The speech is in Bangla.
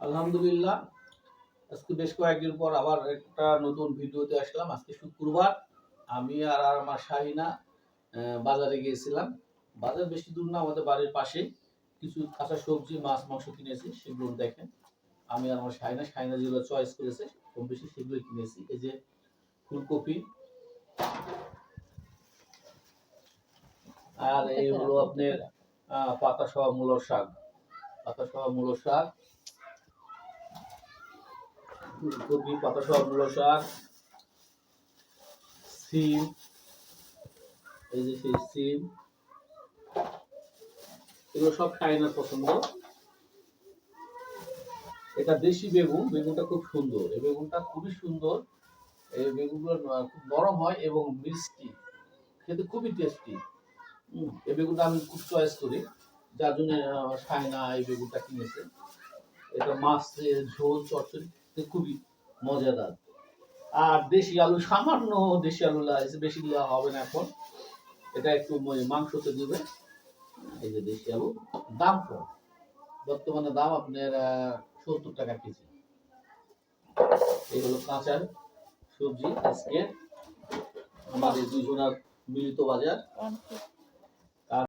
আলহামদুলিল্লাহ, আজকে বেশ কয়েকদিন পর আবার একটা নতুন ভিডিওতে আসলাম। আজকে শুক্রবার, আমি আর আমার শাহিনা বাজারে গিয়েছিলাম। বাজার বেশি দূর না, আমাদের বাড়ির পাশে। কিছু কাঁচা সবজি, মাছ, মাংস কিনেছি, সেগুলো দেখেন। আমি আর আমার শাহিনা যেগুলো চয়েস করেছে কম বেশি সেগুলোই কিনেছি। এই যে ফুলকপি, আর এই হলো আপনার পাতা সহ মূলোর শাক। ফুলকপি, পাতা সহ মূলো শাক, সিম, এই যে সেই সিম, এগুলো সব শাহিনার পছন্দ। এটা দেশি বেগুন, বেগুনটা খুব সুন্দর, এই বেগুনটা খুবই সুন্দর। এই বেগুনগুলো খুব নরম হয় এবং মিষ্টি, খেতে খুবই টেস্টি। এই বেগুনটা আমি খুব চয়েস করি, যার জন্য শাহিনা এই বেগুনটা কিনেছে। এটা মাছের ঝোল চচ্চড়ি খুবই মজাদার। আর দেশি আলু, সামান্য দেশি আলু লাগছে, বেশি দেওয়া হবে না এখন, এটা একটু মাংসতে দিবে। এই যে দেশি আলু, দাম কম, বর্তমানে দাম আপনার 70 টাকা কেজি। এই হলো কাঁচা সবজি আজকে আমাদের দুজনের মিলিত বাজার।